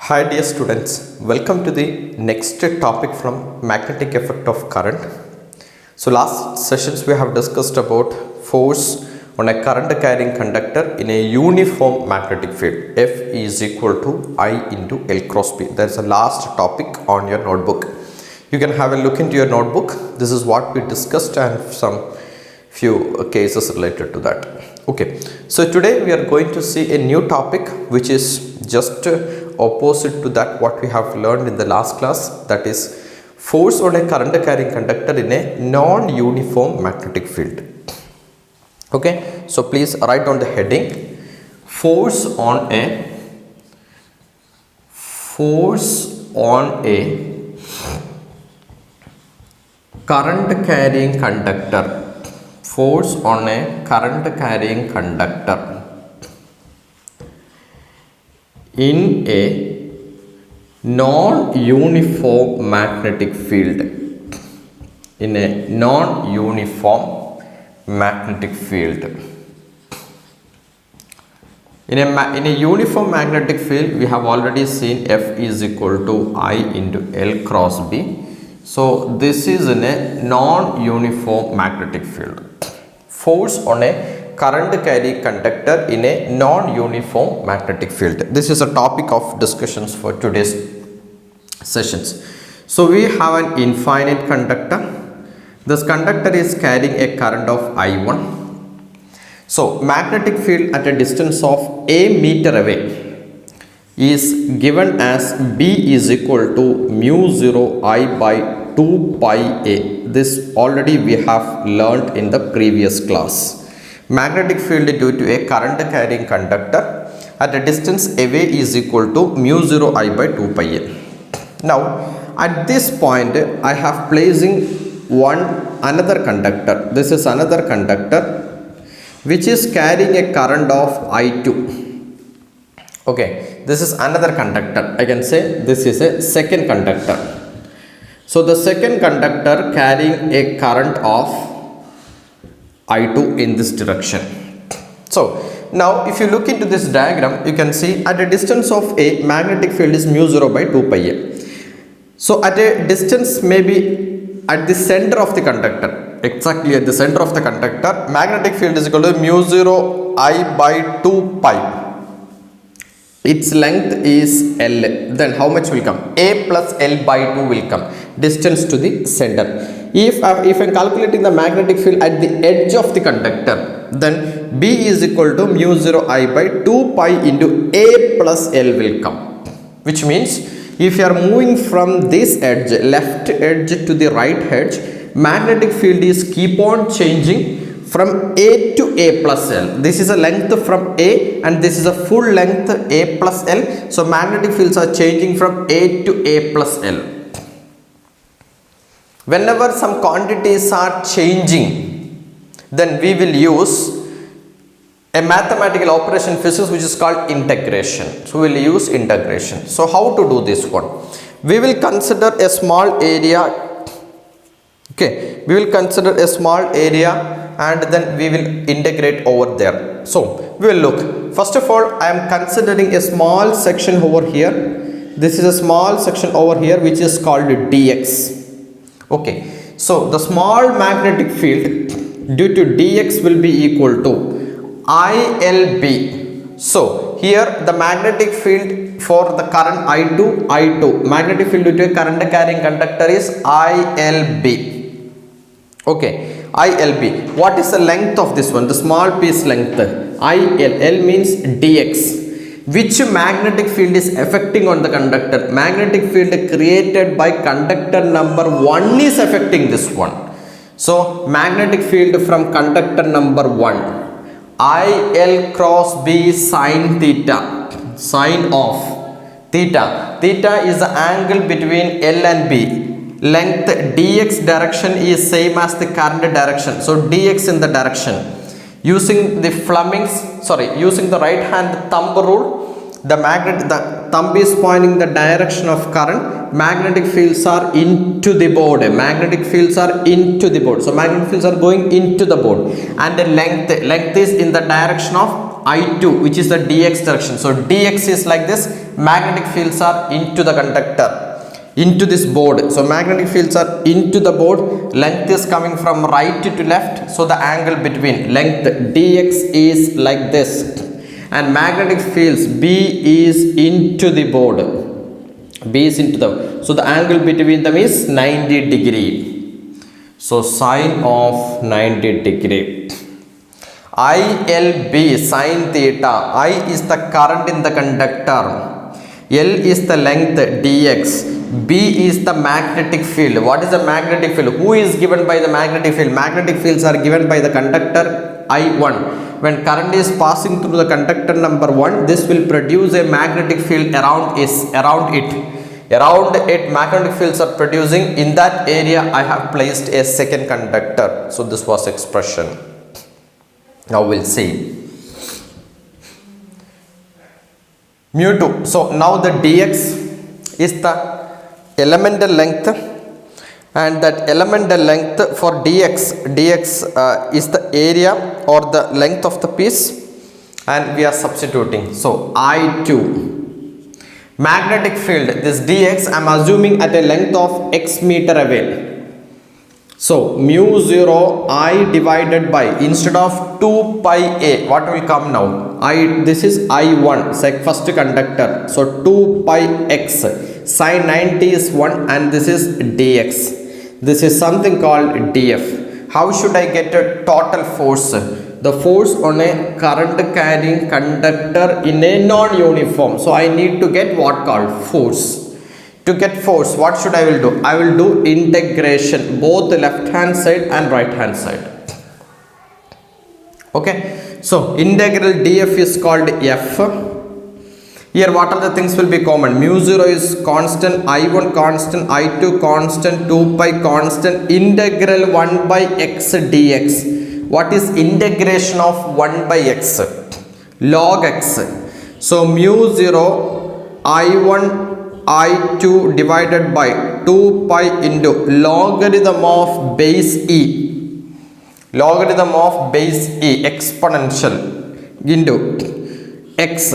Hi dear students, welcome to the next topic from magnetic effect of current. So last sessions we have discussed about force on a current carrying conductor in a uniform magnetic field. F is equal to I into L cross B. That is the last topic on your notebook. You can have a look into your notebook. This is what we discussed and some few cases related to that. Okay, so today we are going to see a new topic which is just opposite to that what we have learned in the last class, that is force on a current carrying conductor in a non-uniform magnetic field. Okay, so please write down the heading: force on a current carrying conductor. Force on a current carrying conductor in a non-uniform magnetic field. In a non-uniform magnetic field. In a uniform magnetic field, we have already seen F is equal to I into L cross B. So this is in a non-uniform magnetic field. Force on a current carrying conductor in a non-uniform magnetic field. This is a topic of discussions for today's sessions. So we have an infinite conductor. This conductor is carrying a current of I1. So magnetic field at a distance of a meter away is given as B is equal to mu 0 I by 2 pi a. This already we have learned in the previous class. Magnetic field due to a current carrying conductor at a distance away is equal to mu 0 I by 2 pi a. Now at this point I have placing another conductor. This is another conductor which is carrying a current of I2. Okay, this is another conductor. I can say this is a second conductor. So the second conductor carrying a current of I2 in this direction. So now if you look into this diagram, you can see at a distance of a, magnetic field is mu 0 by 2 pi a. So at a distance maybe at the center of the conductor, exactly at the center of the conductor, magnetic field is equal to mu 0 I by 2 pi. Its length is L. Then how much will come? A plus L by 2 will come. Distance to the center. If I am calculating the magnetic field at the edge of the conductor, then B is equal to mu 0 I by 2 pi into A plus L will come. Which means if you are moving from this edge, left edge to the right edge, magnetic field is keep on changing from A to A plus L. This is a length from A and this is a full length A plus L. So magnetic fields are changing from A to A plus L. Whenever some quantities are changing, then we will use a mathematical operation in physics which is called integration. So we will use integration. So how to do this one? We will consider a small area. Okay, we will consider a small area and then we will integrate over there. So we will look. First of all, I am considering a small section over here. This is a small section over here which is called dx. Okay, so the small magnetic field due to dx will be equal to ILB. So here the magnetic field for the current I2, magnetic field due to a current carrying conductor is ILB. Okay, ILB. What is the length of this one? The small piece length. L means dx. Which magnetic field is affecting on the conductor? Magnetic field created by conductor number 1 is affecting this one. So magnetic field from conductor number 1. IL cross B sin theta. Sine of theta. Theta is the angle between L and B. Length dx direction is same as the current direction. So dx in the direction. Using the using the right hand thumb rule, the thumb is pointing the direction of current. Magnetic fields are into the board. Magnetic fields are into the board. So magnetic fields are going into the board. And the length is in the direction of I2, which is the dx direction. So dx is like this, magnetic fields are into the conductor, into this board. So magnetic fields are into the board, length is coming from right to left, so the angle between length dx is like this, and magnetic fields B is into the board, B is into the, so the angle between them is 90 degree. So sine of 90 degree. ILB sine theta. I is the current in the conductor, L is the length dx, B is the magnetic field. What is the magnetic field? Who is given by the magnetic field? Magnetic fields are given by the conductor I1. When current is passing through the conductor number 1, this will produce a magnetic field around it. Magnetic fields are producing. In that area I have placed a second conductor. So this was expression. Now we'll see mu2. So now the dx is the elemental length, and that elemental length for dx is the area or the length of the piece, and we are substituting. So I2 magnetic field, this dx I am assuming at a length of x meter away. So mu 0 I divided by, instead of 2 pi a, what will come now? This is I1, first conductor. So 2 pi x, sine 90 is 1, and this is dx. This is something called df. How should I get a total force? The force on a current carrying conductor in a non-uniform. So I need to get what called force. To get force, what should I will do? I will do integration, both the left hand side and right hand side. Okay, so integral df is called f. Here what are the things will be common? Mu 0 is constant, I1 constant, I2 constant, 2 pi constant, integral 1 by x dx. What is integration of 1 by x? Log x. So mu 0 I1 I2 divided by 2 pi into logarithm of base e, logarithm of base e, exponential into x.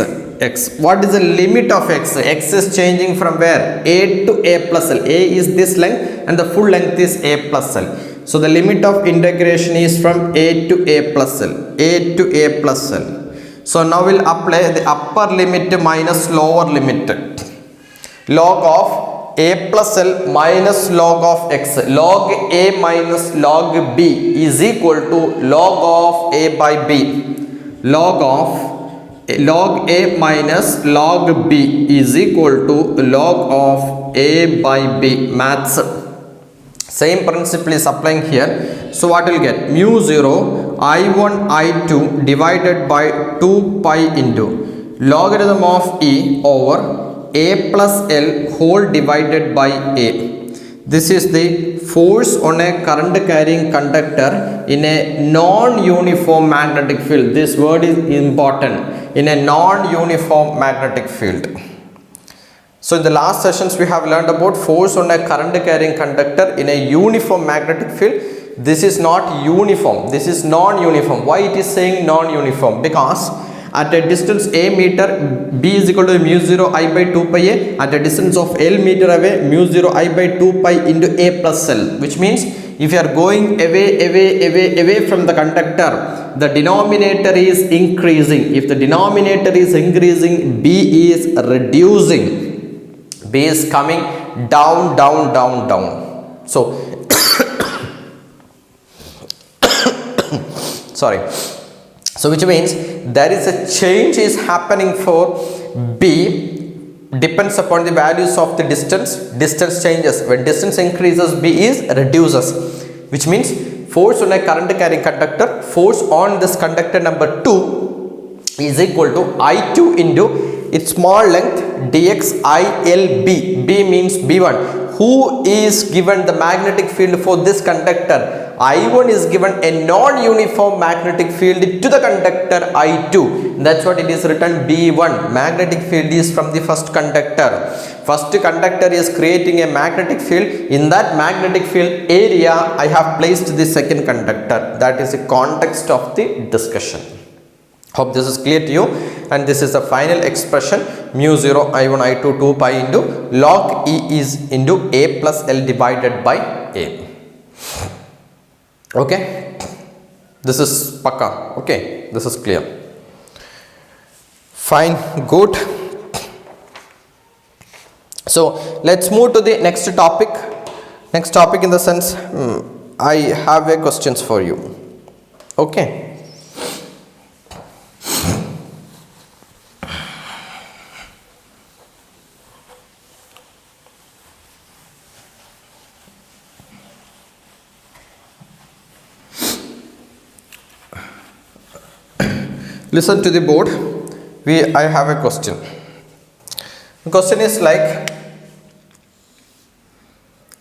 What is the limit of x? X is changing from where? A to a plus l. A is this length and the full length is a plus l. So the limit of integration is from a to a plus l, a to a plus l. So now we'll apply the upper limit minus lower limit. Log of a plus l minus log of x, log a minus log b is equal to log of a by b. Log a minus log b is equal to log of a by b. Maths. Same principle is applying here. So what will get? Mu 0 I1 I2 divided by 2 pi into logarithm of e over a plus l whole divided by a. This is the force on a current carrying conductor in a non-uniform magnetic field. This word is important. In a non-uniform magnetic field. So in the last sessions we have learned about force on a current carrying conductor in a uniform magnetic field. This is not uniform. This is non-uniform. Why it is saying non-uniform? Because at a distance a meter, b is equal to mu 0 I by 2 pi a. At a distance of l meter away, mu 0 I by 2 pi into a plus l. Which means if you are going away from the conductor, the denominator is increasing. If the denominator is increasing, b is reducing. B is coming down. So sorry. So which means there is a change is happening for B, depends upon the values of the distance. Distance changes. When distance increases, B is reduces. Which means force on a current carrying conductor, force on this conductor number 2 is equal to I2 into its small length dx ILB. B means B1. Who is given the magnetic field for this conductor? I1 is given a non-uniform magnetic field to the conductor I2. That's what it is written B1. Magnetic field is from the first conductor. First conductor is creating a magnetic field. In that magnetic field area, I have placed the second conductor. That is the context of the discussion. Hope this is clear to you. And this is the final expression, mu 0 I1 I2 2 pi into log E is into A plus L divided by A. Okay, this is pakka. Okay, this is clear. Fine, good. So let's move to the next topic. Next topic in the sense, I have a questions for you. Okay. Listen to the board. I have a question. The question is like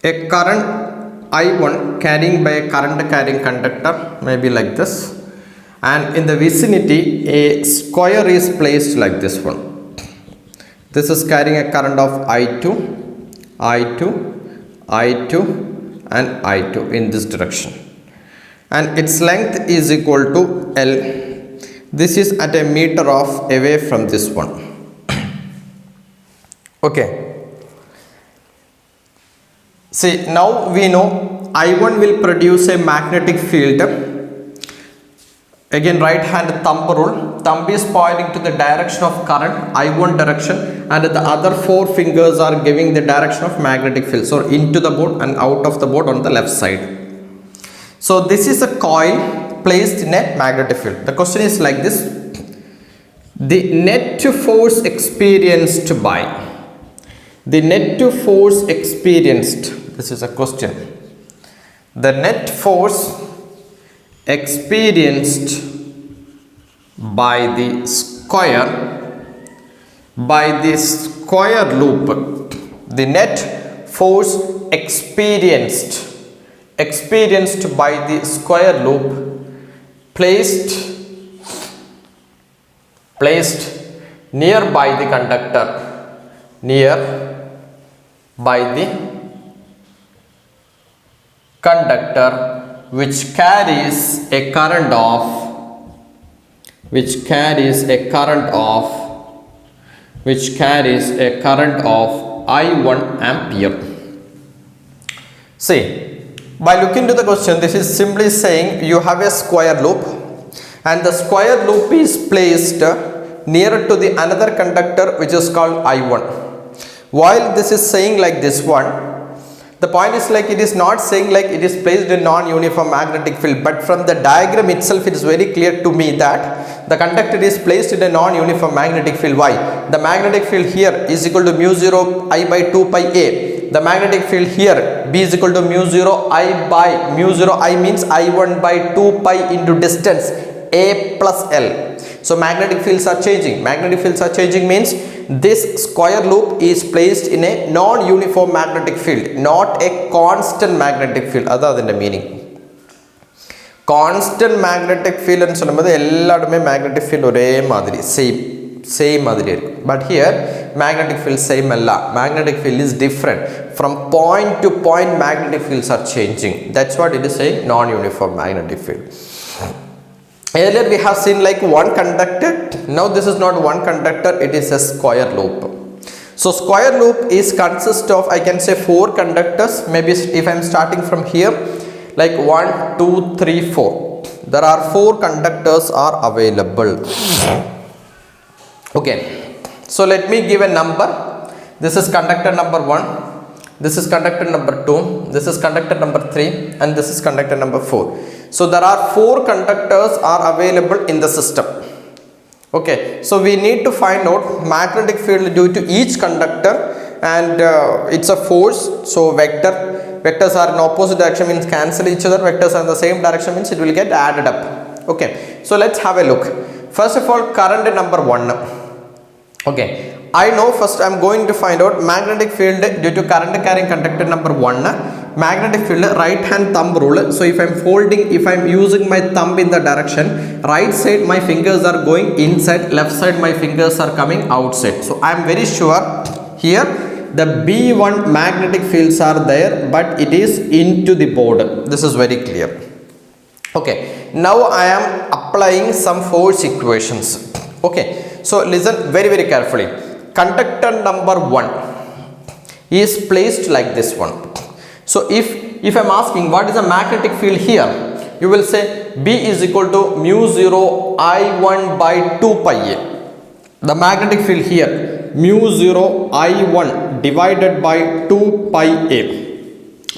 a current I1 carrying by a current carrying conductor, maybe like this, and in the vicinity a square is placed like this one. This is carrying a current of I2, I2, I2 and I2 in this direction, and its length is equal to L. This is at a meter of away from this one. Okay. See, now we know I1 will produce a magnetic field. Again, right hand thumb rule. Thumb is pointing to the direction of current, I1 direction, and the other four fingers are giving the direction of magnetic field. So into the board and out of the board on the left side. So this is a coil placed in a magnetic field. The question is like this: the net force experienced by the net force experienced, this is a question, the net force experienced by the square loop, the net force experienced by the square loop placed nearby the conductor, which carries a current of I1 ampere. See, by looking to the question, this is simply saying you have a square loop and the square loop is placed nearer to the another conductor which is called I1. While this is saying like this one, the point is like it is not saying like it is placed in non-uniform magnetic field, but from the diagram itself it is very clear to me that the conductor is placed in a non-uniform magnetic field. Why? The magnetic field here is equal to mu 0 I by 2 pi A. The magnetic field here B is equal to mu 0 I by mu 0 I means I1 by 2 pi into distance A plus L. So magnetic fields are changing. Magnetic fields are changing means this square loop is placed in a non-uniform magnetic field, not a constant magnetic field. Other than the meaning. Constant magnetic field and magnetic field same but here magnetic field same alla. Magnetic field is different. From point to point magnetic fields are changing. That's what it is saying, non-uniform magnetic field. Earlier we have seen like one conductor. Now this is not one conductor, it is a square loop. So square loop is consist of, I can say, 4 conductors. Maybe if I am starting from here, like 1, 2, 3, 4. There are 4 conductors are available. Okay. So let me give a number. This is conductor number 1. This is conductor number 2. This is conductor number 3. And this is conductor number 4. So there are 4 conductors are available in the system. Okay, so we need to find out magnetic field due to each conductor, and it's a force. So vectors are in opposite direction means cancel each other. Vectors are in the same direction means it will get added up. Okay, so let's have a look. First of all, current number 1. Okay, I know first I am going to find out magnetic field due to current carrying conductor number 1. Magnetic field, right hand thumb rule. So if I am using my thumb in the direction, right side my fingers are going inside, left side my fingers are coming outside. So I am very sure here the B1 magnetic fields are there, but it is into the board. This is very clear. Okay, now I am applying some force equations. Okay, so listen very carefully. Conductor number 1 is placed like this one. So if I'm asking what is the magnetic field here, you will say B is equal to mu 0 I1 by 2 pi a. The magnetic field here, mu 0 I1 divided by 2 pi a.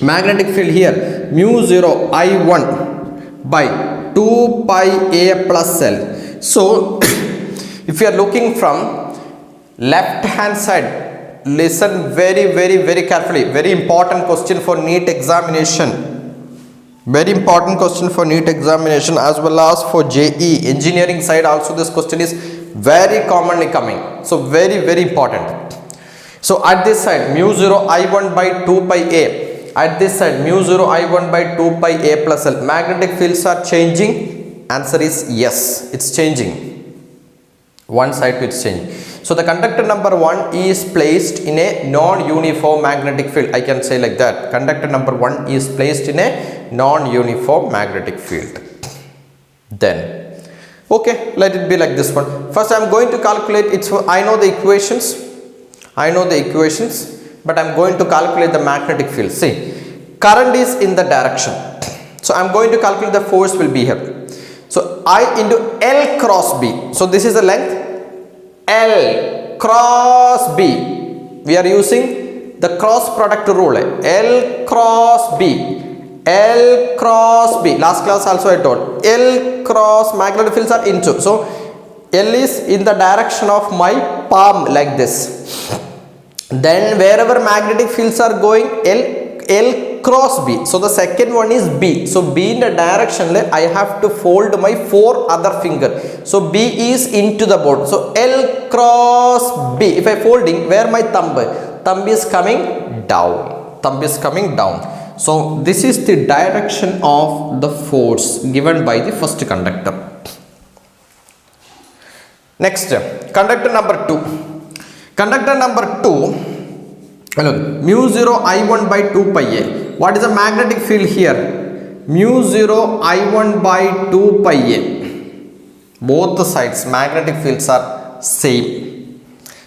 Magnetic field here, mu 0 I1 by 2 pi a plus L. So if you are looking from left hand side, listen very carefully. Very important question for Neet examination. Very important question for Neet examination as well as for JE engineering side also. This question is very commonly coming, so very important. So at this side mu 0 I1 by 2 pi a, at this side mu 0 I1 by 2 pi a plus L. Magnetic fields are changing. Answer is yes, it's changing. One side to it's changing. So the conductor number 1 is placed in a non-uniform magnetic field. I can say like that. Conductor number 1 is placed in a non-uniform magnetic field. Then, okay, let it be like this one. First I am going to calculate its, I know the equations, but I am going to calculate the magnetic field. See, current is in the direction. So I am going to calculate the force will be here. So I into L cross B. So this is the length L cross B. We are using the cross product rule. L cross B. L cross B. Last class also I told. L cross magnetic fields are into. So L is in the direction of my palm like this. Then wherever magnetic fields are going, L cross B. So the second one is B. So B in the direction, I have to fold my 4 other finger. So B is into the board. So L cross B. If I folding, where my thumb is coming down. So this is the direction of the force given by the first conductor. Next, conductor number 2. Conductor number 2, mu 0 I1 by 2 pi a. What is the magnetic field here? Mu 0 I1 by 2 pi a. Both the sides magnetic fields are same,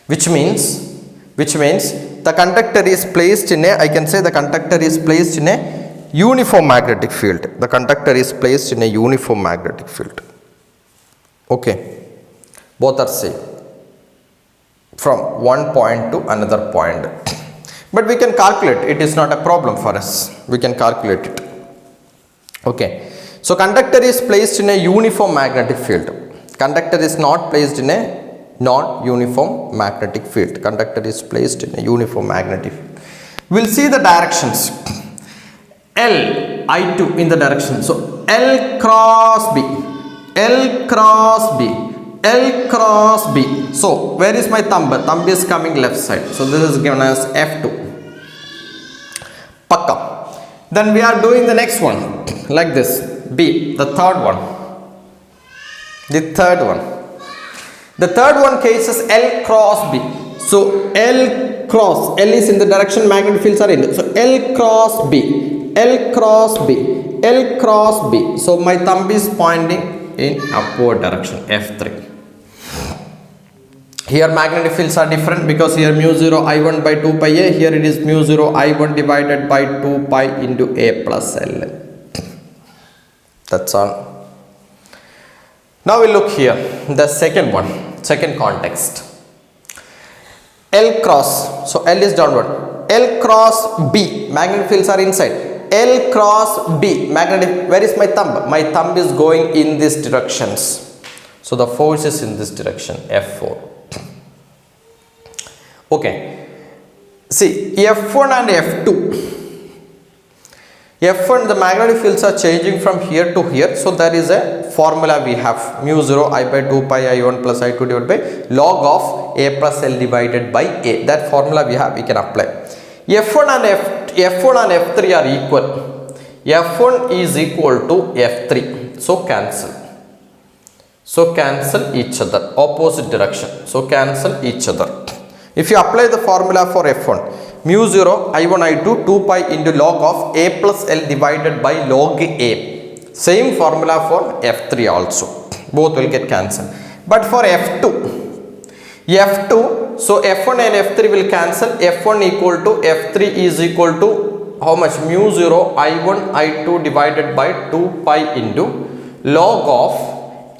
which means the conductor is placed in a, I can say the conductor is placed in a uniform magnetic field. The conductor is placed in a uniform magnetic field. Okay, both are same from one point to another point. But we can calculate, it is not a problem for us. We can calculate it. Okay, so conductor is placed in a uniform magnetic field. Conductor is not placed in a non-uniform magnetic field. Conductor is placed in a uniform magnetic field. We'll see the directions. L, I2 in the direction. So L cross B, L cross B, L cross B. So where is my thumb? Thumb is coming left side. So this is given as F2. Pakka. Then we are doing the next one like this. B, the third one. The third one case is L cross B. So L cross, L is in the direction magnetic fields are in. So L cross B, L cross B, L cross B. So my thumb is pointing in upward direction, F3. Here magnetic fields are different because here mu 0 I1 by 2 pi a, here it is mu 0 I1 divided by 2 pi into a plus L. That's all. Now we look here, the second one, second context. L cross, so L is downward. L cross B, magnetic fields are inside. L cross B, magnetic, where is my thumb? My thumb is going in these directions. So the force is in this direction, F4. Okay, see F1 and F2. F1, the magnetic fields are changing from here to here. So there is a formula we have, mu 0 I by 2 pi I1 plus I2 divided by log of A plus L divided by A. That formula we have, we can apply. F1 and F3 are equal. F1 is equal to F3. So cancel. So cancel each other, opposite direction. So cancel each other. If you apply the formula for F1, mu 0 I1 I2 2 pi into log of A plus L divided by log A. Same formula for F3 also. Both will get cancelled. But for F2, so F1 and F3 will cancel. F1 equal to F3 is equal to how much? Mu 0 I1 I2 divided by 2 pi into log of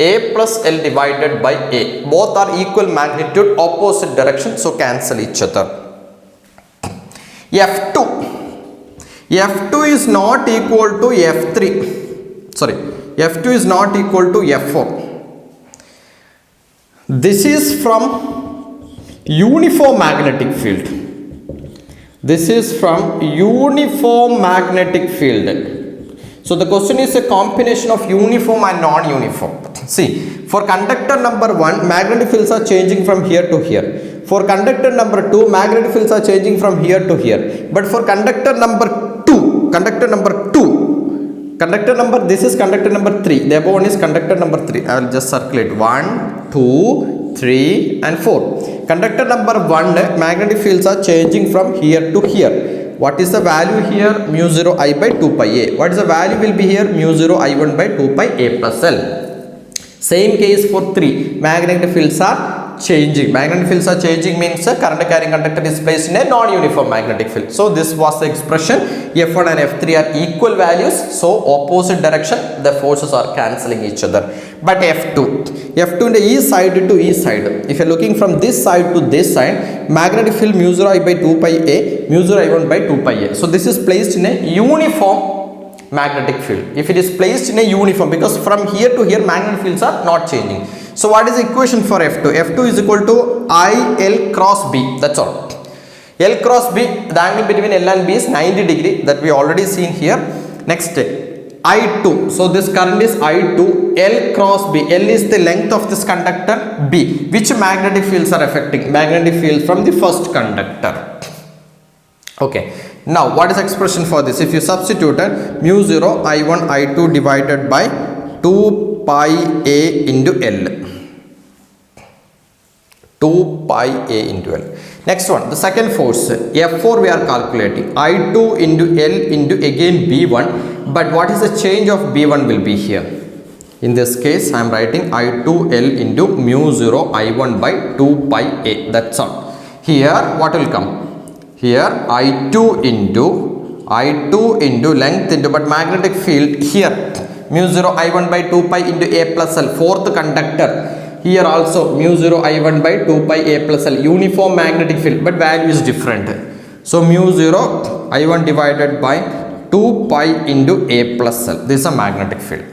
A plus L divided by A. Both are equal magnitude, opposite direction, so cancel each other. F2 is not equal to F3. Sorry, F2 is not equal to F4. This is from uniform magnetic field. This is from uniform magnetic field. So the question is a combination of uniform and non-uniform. See, for conductor number 1, magnetic fields are changing from here to here. For conductor number 2, magnetic fields are changing from here to here. But for conductor number 2, this is conductor number 3. The above one is conductor number 3. I will just circulate 1, 2, 3 and 4. Conductor number 1, magnetic fields are changing from here to here. What is the value here? Mu 0 I by 2 pi A. What is the value will be here? Mu 0 I1 by 2 pi A plus L. Same case for 3. Magnetic fields are changing. Magnetic fields are changing means current carrying conductor is placed in a non-uniform magnetic field. So this was the expression. F1 and F3 are equal values. So opposite direction, the forces are cancelling each other. But F2 in the east side to east side. If you are looking from this side to this side, magnetic field mu 0 I by 2 pi A, mu 0 I1 by 2 pi A. So this is placed in a uniform magnetic field. If it is placed in a uniform, because from here to here magnetic fields are not changing. So what is the equation for F2? F2 is equal to IL cross B. That's all. L cross B, the angle between L and B is 90 degree. That we already seen here. Next, I2. So this current is I2. L cross B. L is the length of this conductor. B. Which magnetic fields are affecting? Magnetic field from the first conductor. Okay. Now what is the expression for this? If you substitute mu 0 I1 I2 divided by 2 pi A into L. 2 pi A into L. Next one, the second force, F4 we are calculating. I2 into L into again B1. But what is the change of B1 will be here? In this case, I am writing I2L into mu 0 I1 by 2 pi A. That's all. Here, what will come? Here, I2 into length into, but magnetic field here. Mu 0 I1 by 2 pi into A plus L, fourth conductor. Here also mu 0 I1 by 2 pi A plus L, uniform magnetic field, but value is different. So mu 0 I1 divided by 2 pi into A plus L. This is a magnetic field.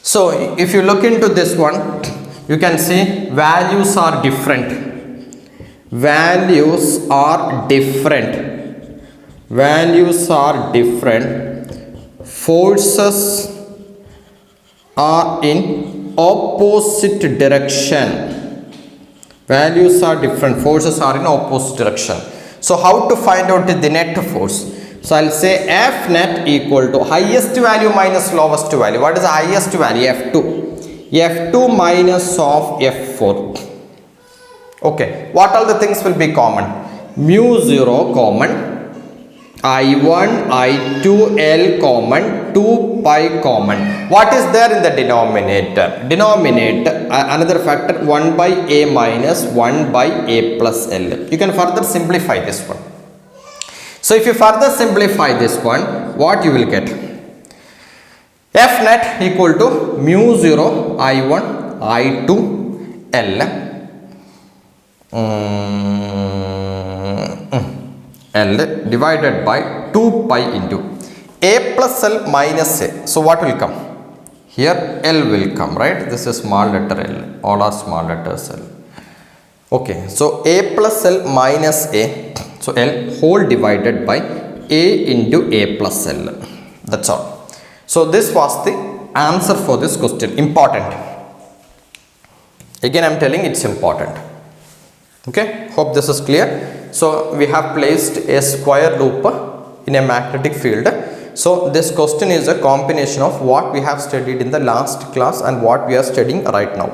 So if you look into this one, you can see values are different. Values are different. Forces are in opposite direction. Values are different. Forces are in opposite direction. So how to find out the net force? So I'll say F net equal to highest value minus lowest value. What is the highest value? F2. F2 minus of F4. Okay. What all the things will be common? Mu 0 common. I1, I2, L common, 2 pi common. What is there in the denominator? Another factor 1 by A minus 1 by A plus L. You can further simplify this one. So if you further simplify this one, what you will get? F net equal to mu 0 I1, I2, L. L divided by 2 pi into A plus L minus A. So what will come? Here L will come, right? This is small letter L. All are small letters L. Okay. So A plus L minus A. So L whole divided by A into A plus L. That's all. So this was the answer for this question. Important. Again I am telling it's important. Okay. Hope this is clear. So we have placed a square loop in a magnetic field. So this question is a combination of what we have studied in the last class and what we are studying right now.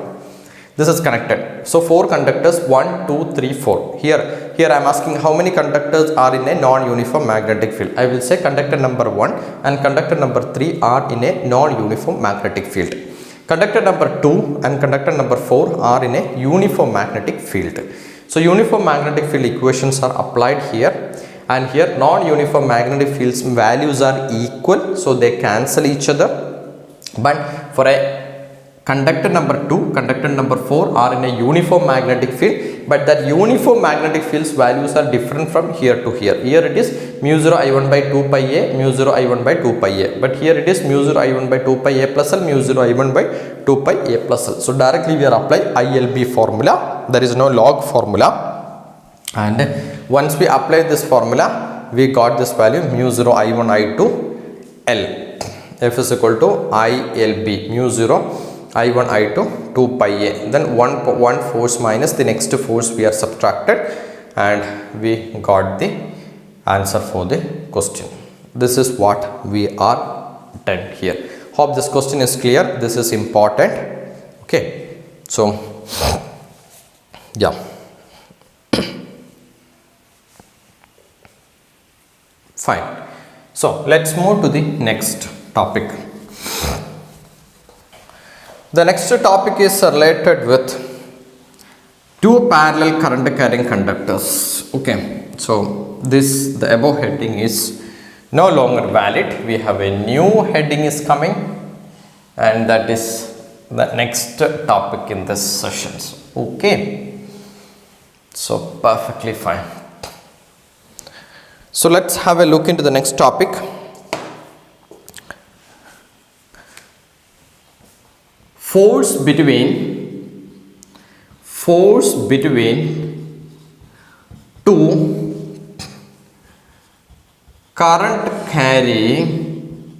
This is connected. So 4 conductors, 1, 2, 3, 4. Here I am asking how many conductors are in a non-uniform magnetic field. I will say conductor number 1 and conductor number 3 are in a non-uniform magnetic field. Conductor number 2 and conductor number 4 are in a uniform magnetic field. So uniform magnetic field equations are applied here, and here non-uniform magnetic fields values are equal, so they cancel each other. But for a conductor number 2, conductor number 4 are in a uniform magnetic field, but that uniform magnetic fields values are different from here to here. Here it is mu 0 I1 by 2 pi a, mu 0 I1 by 2 pi a, but here it is mu 0 I1 by 2 pi a plus L, mu 0 I1 by 2 pi a plus L. So directly we are applying ILB formula. There is no log formula, and once we apply this formula, we got this value mu 0 I1 I2 L. F is equal to ILB mu 0 I1 I2 2 pi a. Then one force minus the next force we are subtracted, and we got the answer for the question. This is what we are done here. Hope this question is clear. This is important. Okay, so yeah. Fine. So let's move to the next topic. The next topic is related with two parallel current carrying conductors. Okay, so the above heading is no longer valid. We have a new heading is coming, and that is the next topic in this sessions. Okay, so perfectly fine. So let's have a look into the next topic. Force between two current carrying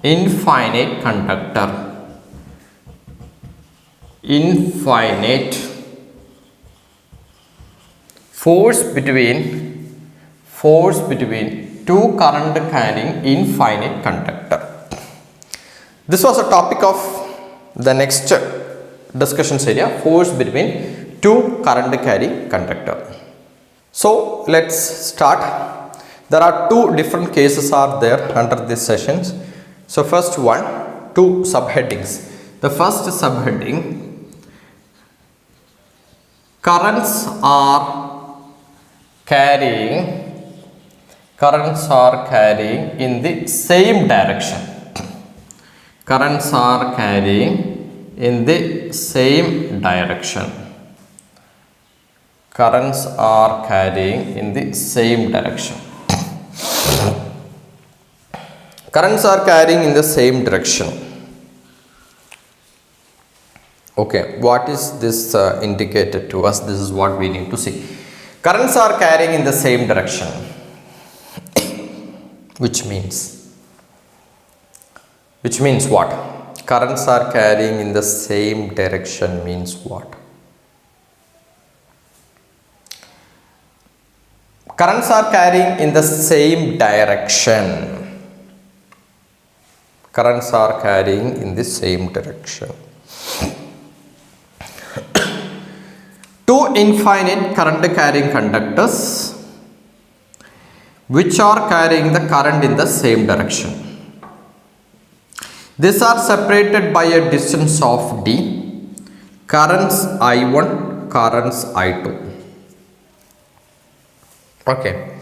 infinite conductor. Force between two current carrying infinite conductor. This was a topic of the next discussions area, force between two current carrying conductor. So let's start. There are two different cases are there under these sessions. So first one, two subheadings. The first subheading, currents are carrying in the same direction. Currents are carrying in the same direction. Currents are carrying in the same direction. Currents are carrying in the same direction. Okay, what is this indicated to us? This is what we need to see. Currents are carrying in the same direction, which means what? Currents are carrying in the same direction means what? Currents are carrying in the same direction. Currents are carrying in the same direction. Two infinite current carrying conductors which are carrying the current in the same direction. These are separated by a distance of d. Currents I1, currents I2. Okay,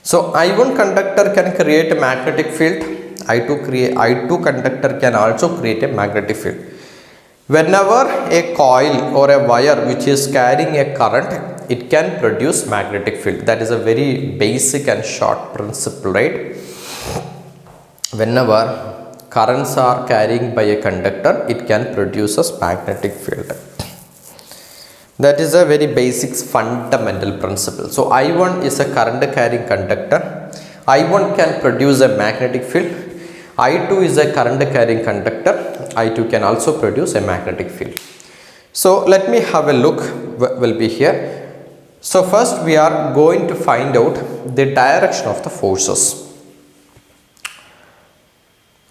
so I1 conductor can create a magnetic field. I2 conductor can also create a magnetic field. Whenever a coil or a wire which is carrying a current, it can produce magnetic field. That is a very basic and short principle, right? Whenever currents are carrying by a conductor, it can produce a magnetic field. That is a very basic fundamental principle. So I1 is a current carrying conductor. I1 can produce a magnetic field. I2 is a current carrying conductor. I2 can also produce a magnetic field. So let me have a look. Will be here. So first we are going to find out the direction of the forces.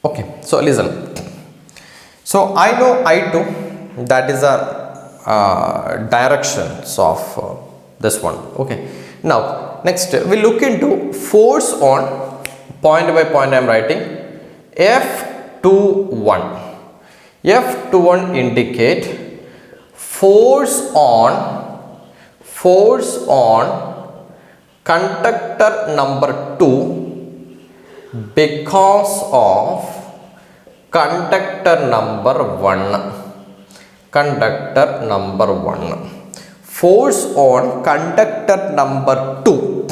Okay, so listen. So I know I2 that is a directions of this one. Okay, now next we look into force on point by point. I am writing F21. F21 indicate force on conductor number 2 because of conductor number 1. Conductor number 1. Force on conductor number 2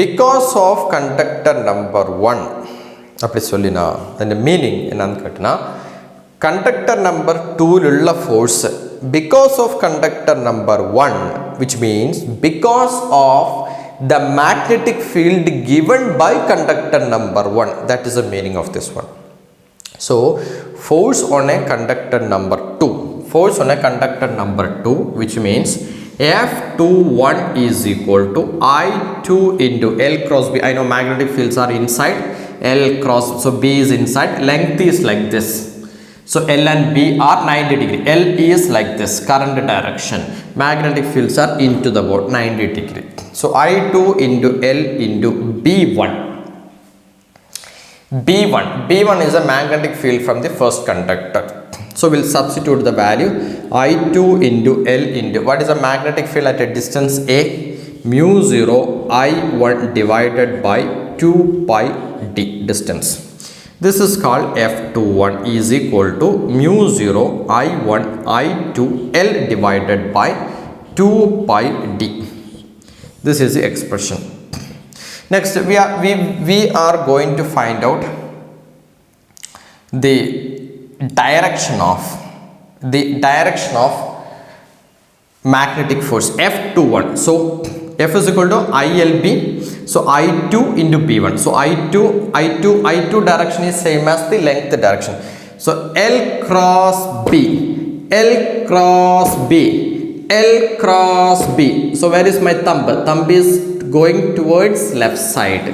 because of conductor number 1. அப்படி சொல்லினா அந்த meaning என்னன்னு கேட்டினா conductor number 2 உள்ள force because of conductor number 1, which means because of the magnetic field given by conductor number 1. That is the meaning of this one. So force on a conductor number 2, force on a conductor number 2, which means F21 is equal to I2 into L cross B. I know magnetic fields are inside L cross, so B is inside, length is like this. So L and B are 90 degree. L is like this, current direction. Magnetic fields are into the board, 90 degree. So I2 into L into B1. B1 is a magnetic field from the first conductor. So we'll substitute the value I2 into L into, what is a magnetic field at a distance A? Mu 0 I1 divided by 2 pi d distance. This is called F21 is equal to mu 0 I1 I2 L divided by 2 pi d. This is the expression. Next we are going to find out the direction of magnetic force F21. So F is equal to ILB, so I2 into B1. So I2 direction is same as the length direction. So L cross B. So where is my thumb? Thumb is going towards left side.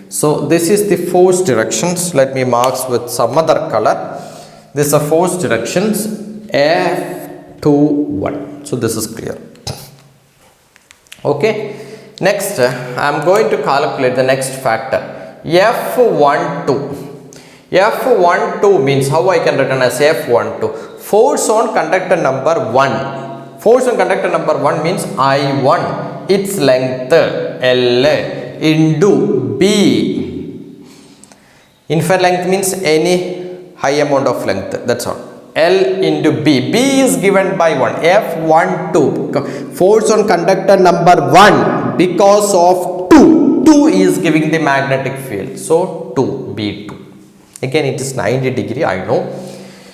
So this is the force directions. Let me mark with some other color. This are force directions F21. So this is clear. Okay, next I am going to calculate the next factor F12 means, how I can written as F12, force on conductor number 1. Force on conductor number 1 means I1, its length L into B. Infinite length means any high amount of length, that's all. L into B. B is given by 1. F12. Force on conductor number 1 because of 2. 2 is giving the magnetic field. So 2, B2. Again it is 90 degree, I know.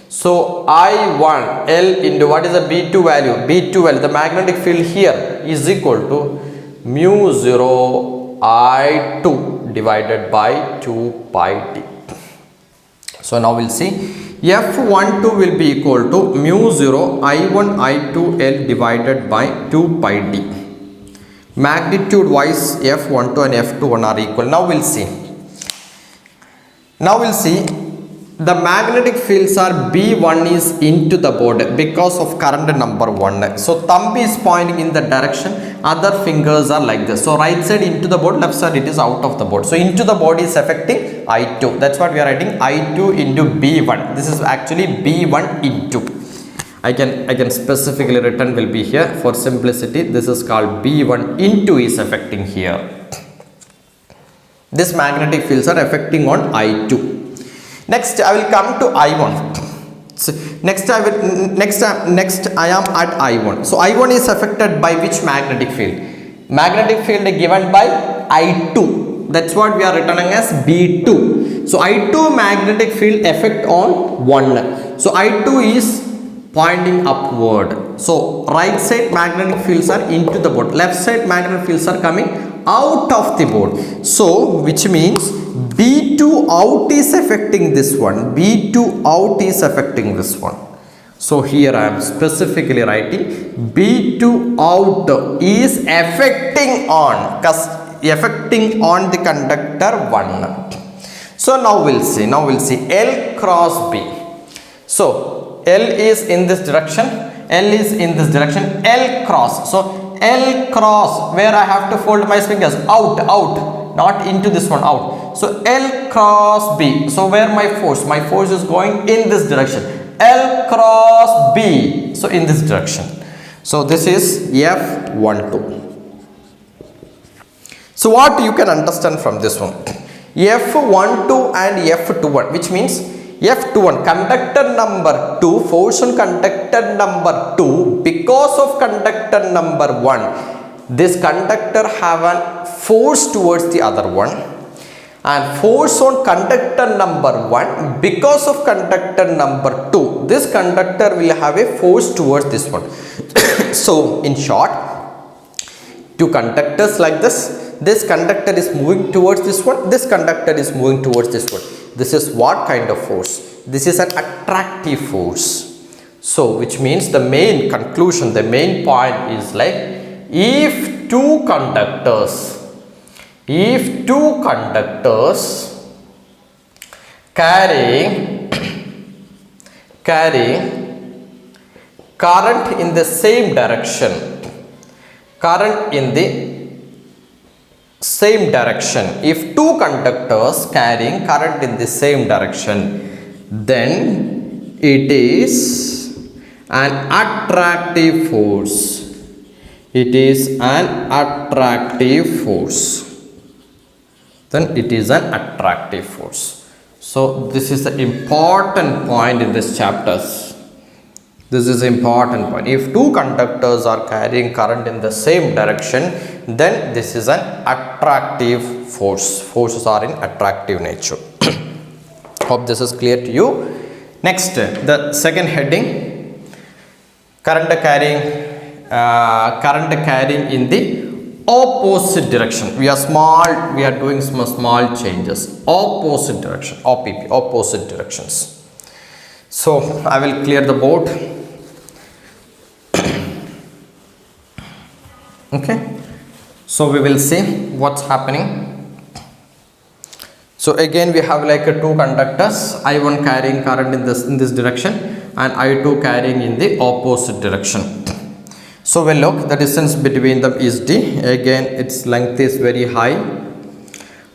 So I1 L into, what is the B2 value? B2 value, the magnetic field here is equal to mu 0 I2 divided by 2 pi d. So now we'll see F12 will be equal to mu 0 I1 I2 L divided by 2 pi d. Magnitude wise F12 and F21 are equal. Now we'll see the magnetic fields are B1 is into the board because of current number 1. So thumb is pointing in the direction, other fingers are like this. So right side into the board, left side it is out of the board. So into the board is affecting I2. That's what we are writing, I2 into B1. This is actually B1 into. I can specifically written will be here for simplicity. This is called B1 into is affecting here. This magnetic fields are affecting on I2. Next I will come to I1. So next I am at I1. So I1 is affected by which magnetic field? Magnetic field given by I2. That's what we are writing as B2. So I2 magnetic field effect on 1. So I2 is pointing upward. So right side magnetic fields are into the board. Left side magnetic fields are coming out of the board. So which means B2 out is affecting this one. B2 out is affecting this one. So here I am specifically writing B2 out is affecting on the conductor 1. So now we'll see L cross B. So L is in this direction, L is in this direction, L cross. So L cross, where I have to fold my fingers out, not into this one, out. So L cross B. So where my force is going in this direction, L cross B. So in this direction. So this is F12. So what you can understand from this one, F12 and F21, which means F21 conductor number 2, force on conductor number 2, because of conductor number 1, this conductor have a force towards the other one, and force on conductor number 1, because of conductor number 2, this conductor will have a force towards this one. So in short, two conductors like this conductor is moving towards this one, this conductor is moving towards this one. This is what kind of force? This is an attractive force. So which means the main conclusion, the main point is like, if two conductors carrying current in the same direction, if two conductors carrying current in the same direction, then it is an attractive force. It is an attractive force. Then it is an attractive force. So this is the important point in this chapters. This is important point. If two conductors are carrying current in the same direction, then this is an attractive force. Forces are in attractive nature. Hope this is clear to you. Next, the second heading, current carrying in the opposite direction. We are doing some small changes. Opposite direction, OPP, opposite directions. So I will clear the board. Okay, so we will see what's happening. So again we have like two conductors, I1 carrying current in this direction and I2 carrying in the opposite direction. So we'll look, the distance between them is D. Again its length is very high.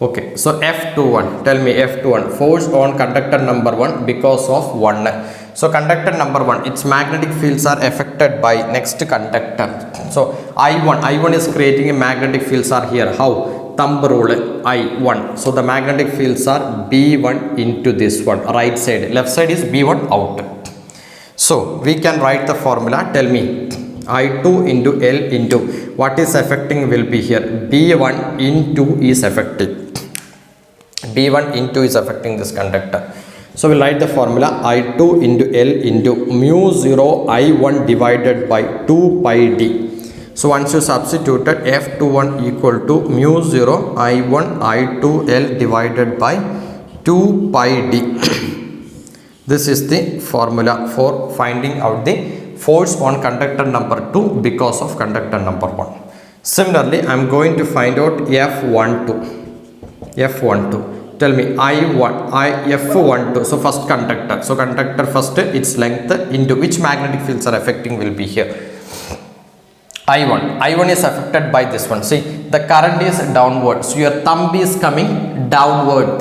Okay, so F21, tell me F21, force on conductor number 1 because of 1. So conductor number 1, its magnetic fields are affected by next conductor. So I1 is creating a magnetic fields are here. How? Thumb rule I1. So the magnetic fields are B1 into this one, right side. Left side is B1 out. So we can write the formula. Tell me, I2 into L into what is affecting will be here. B1 into is affecting. B1 into is affecting this conductor. So we'll write the formula, I2 into L into mu 0 I1 divided by 2 pi d. So once you substituted F21 equal to mu 0 I1 I2 L divided by 2 pi d. This is the formula for finding out the force on conductor number 2 because of conductor number 1. Similarly, I am going to find out F12. Tell me F12. So first conductor. So conductor first, its length into which magnetic fields are affecting will be here. I1 is affected by this one. See, the current is downward. So your thumb is coming downward.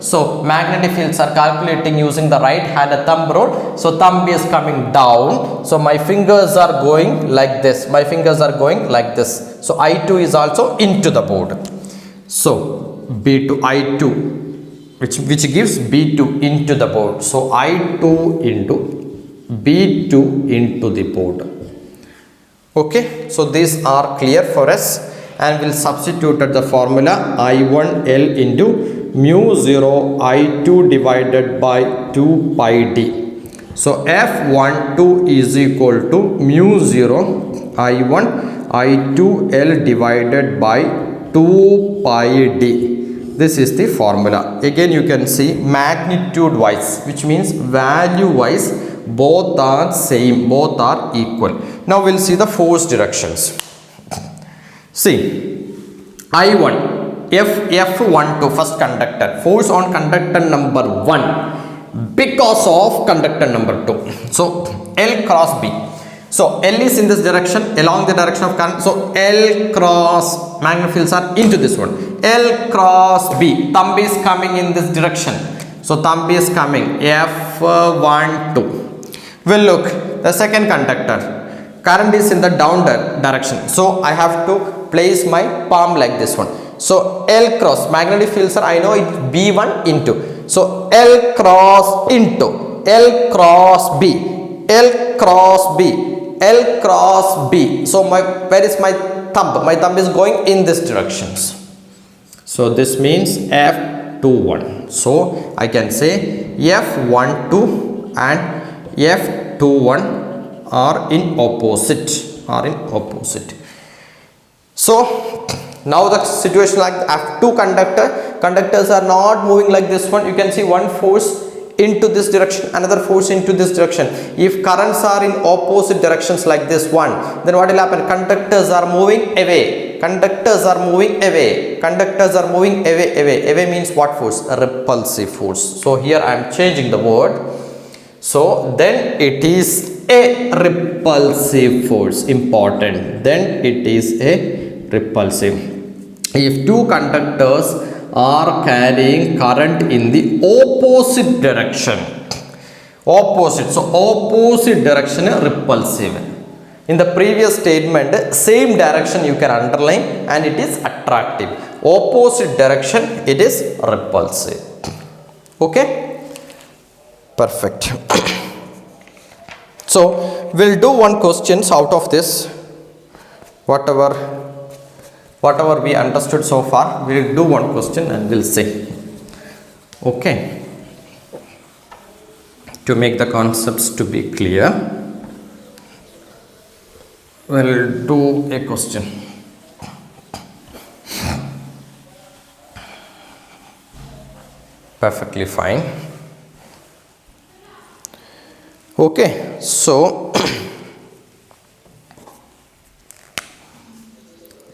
So magnetic fields are calculating using the right hand thumb rule. So thumb is coming down. So my fingers are going like this. So I2 is also into the board. So B2 I2, which gives B2 into the board. So I2 into B2 into the board. Okay, so these are clear for us, and we'll substitute at the formula I1L into mu 0 I2 divided by 2 pi d. So F12 is equal to mu 0 I1 I2L divided by 2 pi d. This is the formula. Again you can see magnitude wise, which means value wise both are same, both are equal. Now we'll see the force directions. See, F12 first conductor, force on conductor number 1 because of conductor number 2. So L cross B. So L is in this direction along the direction of current. So L cross magnetic fields are into this one. L cross B. Thumb is coming in this direction. So thumb is coming F1 2. Well, look, the second conductor. Current is in the down direction. So I have to place my palm like this one. So L cross magnetic fields are, I know it B1 into. So L cross into L cross B. L cross B. L cross B. So where is my thumb? My thumb is going in this directions. So this means F21. So I can say F12 and F21 are in opposite. So now the situation like I have two conductors are not moving like this one. You can see one force into this direction, another force into this direction. If currents are in opposite directions like this one, then what will happen? Conductors are moving away. Away means what force? A repulsive force. So here I am changing the word. So then it is a repulsive force. Important. Then it is a repulsive. If two conductors are carrying current in the opposite direction, so opposite direction is repulsive. In the previous statement, same direction you can underline and it is attractive. Opposite direction, it is repulsive. Okay, perfect. So we'll do one questions out of this. Whatever we understood so far, we will do one question and we'll see. Okay. To make the concepts to be clear, we'll do a question. Perfectly fine. Okay. So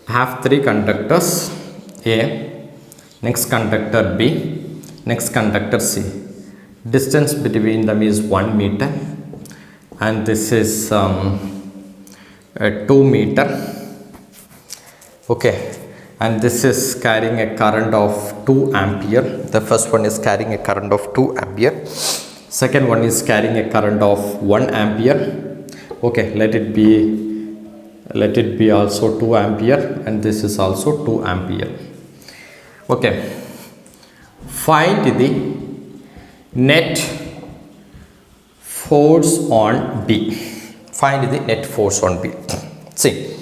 have three conductors, A, next conductor B, next conductor C. Distance between them is 1 meter and this is 2 meter. Okay, and this is carrying a current of 2 ampere. The first one is carrying a current of 2 ampere. Second one is carrying a current of 1 ampere. Okay, let it be also 2 ampere and this is also 2 ampere. Okay, find the net force on B. Find the net force on B. See,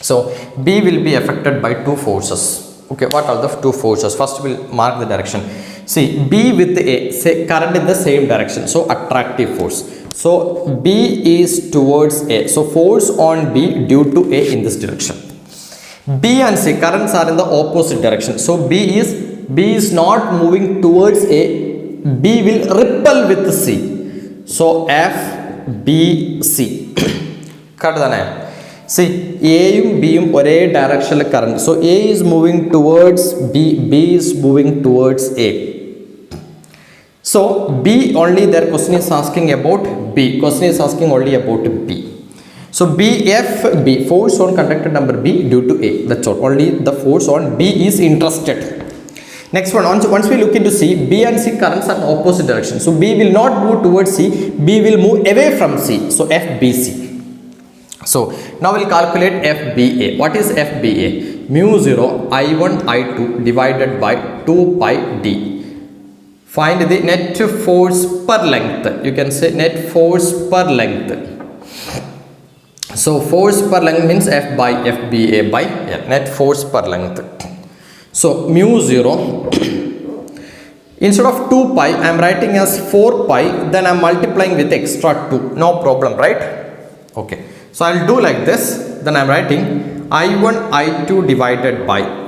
so B will be affected by two forces. Okay, what are the two forces? First we'll mark the direction. See, B with A, say current in the same direction, so attractive force. So B is towards A. So force on B due to A in this direction. B and C currents are in the opposite direction. So B is not moving towards A. B will repel with C. So F B C. See, A and B are one directional current. So A is moving towards B. B is moving towards A. So B only, their question is asking about B. Question is asking only about B. So B, F, B, force on conductor number B due to A. That's all. Only the force on B is interested. Next one, once we look into C, B and C currents are in opposite direction. So B will not move towards C. B will move away from C. So FBC. So now we'll calculate FBA. What is FBA? Mu 0 I1 I2 divided by 2 pi D. Find the net force per length. You can say net force per length. So force per length means F by FBA by L. Net force per length. So mu 0, instead of 2 pi I am writing as 4 pi, then I am multiplying with extra 2. No problem, right? Okay. So I will do like this. Then I am writing I1 I2 divided by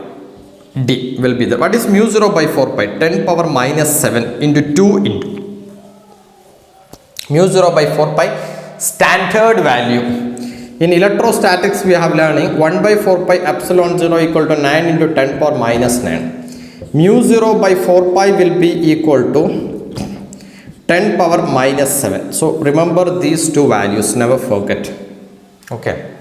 D will be there. What is mu 0 by 4 pi? 10 power minus 7 into 2 into mu 0 by 4 pi standard value. In electrostatics we have learning 1 by 4 pi epsilon 0 equal to 9 into 10 power minus 9. Mu 0 by 4 pi will be equal to 10 power minus 7. So remember these two values, never forget. Okay.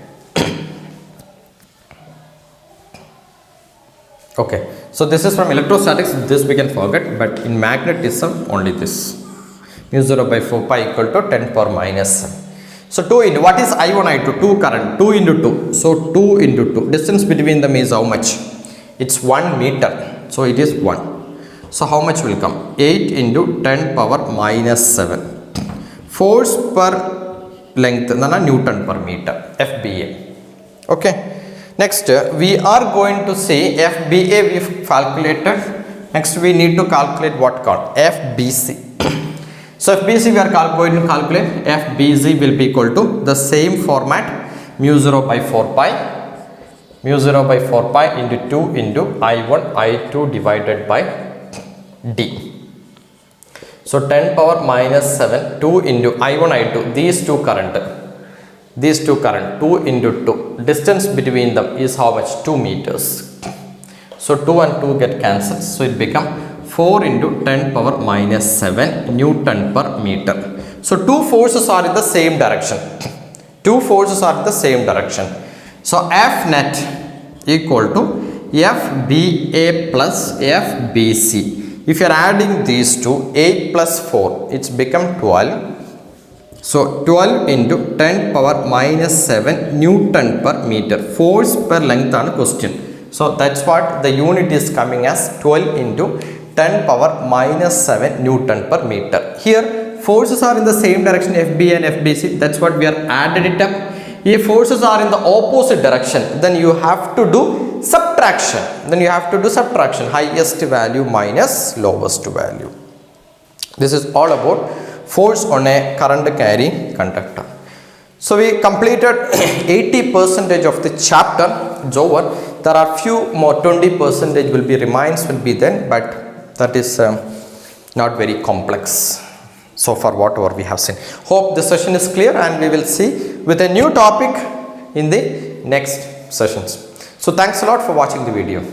Okay, so this is from electrostatics, this we can forget, but in magnetism only this. Mu 0 by 4 pi equal to 10 power minus 7. So 2 into, what is I1, I2? 2 current, 2 into 2. So 2 into 2, distance between them is how much? It's 1 meter, so it is 1. So how much will come? 8 into 10 power minus 7. Force per length, Newton per meter, FBA. Okay. Next, we are going to say FBA we've calculated. Next, we need to calculate what called FBC. So FBC we are going to calculate. FBC will be equal to the same format, mu 0 by 4 pi. Mu 0 by 4 pi into 2 into I1, I2 divided by D. So 10 power minus 7, 2 into I1, I2, these two current, 2 into 2, distance between them is how much? 2 meters. So 2 and 2 get cancelled, so it become 4 into 10 power minus 7 Newton per meter. So two forces are in the same direction. So F net equal to FBA plus FBC. If you are adding these two, 8 plus 4, it's become 12. So 12 into 10 power minus 7 Newton per meter. Force per length on question. So that's what the unit is coming as, 12 into 10 power minus 7 Newton per meter. Here forces are in the same direction, FB and FBC. That's what we are added it up. If forces are in the opposite direction, then you have to do subtraction. Highest value minus lowest value. This is all about force on a current carrying conductor. So we completed 80% of the chapter. It's over. There are few more, 20% will be remains will be then, but that is not very complex so far whatever we have seen. Hope the session is clear, and we will see with a new topic in the next sessions. So thanks a lot for watching the video.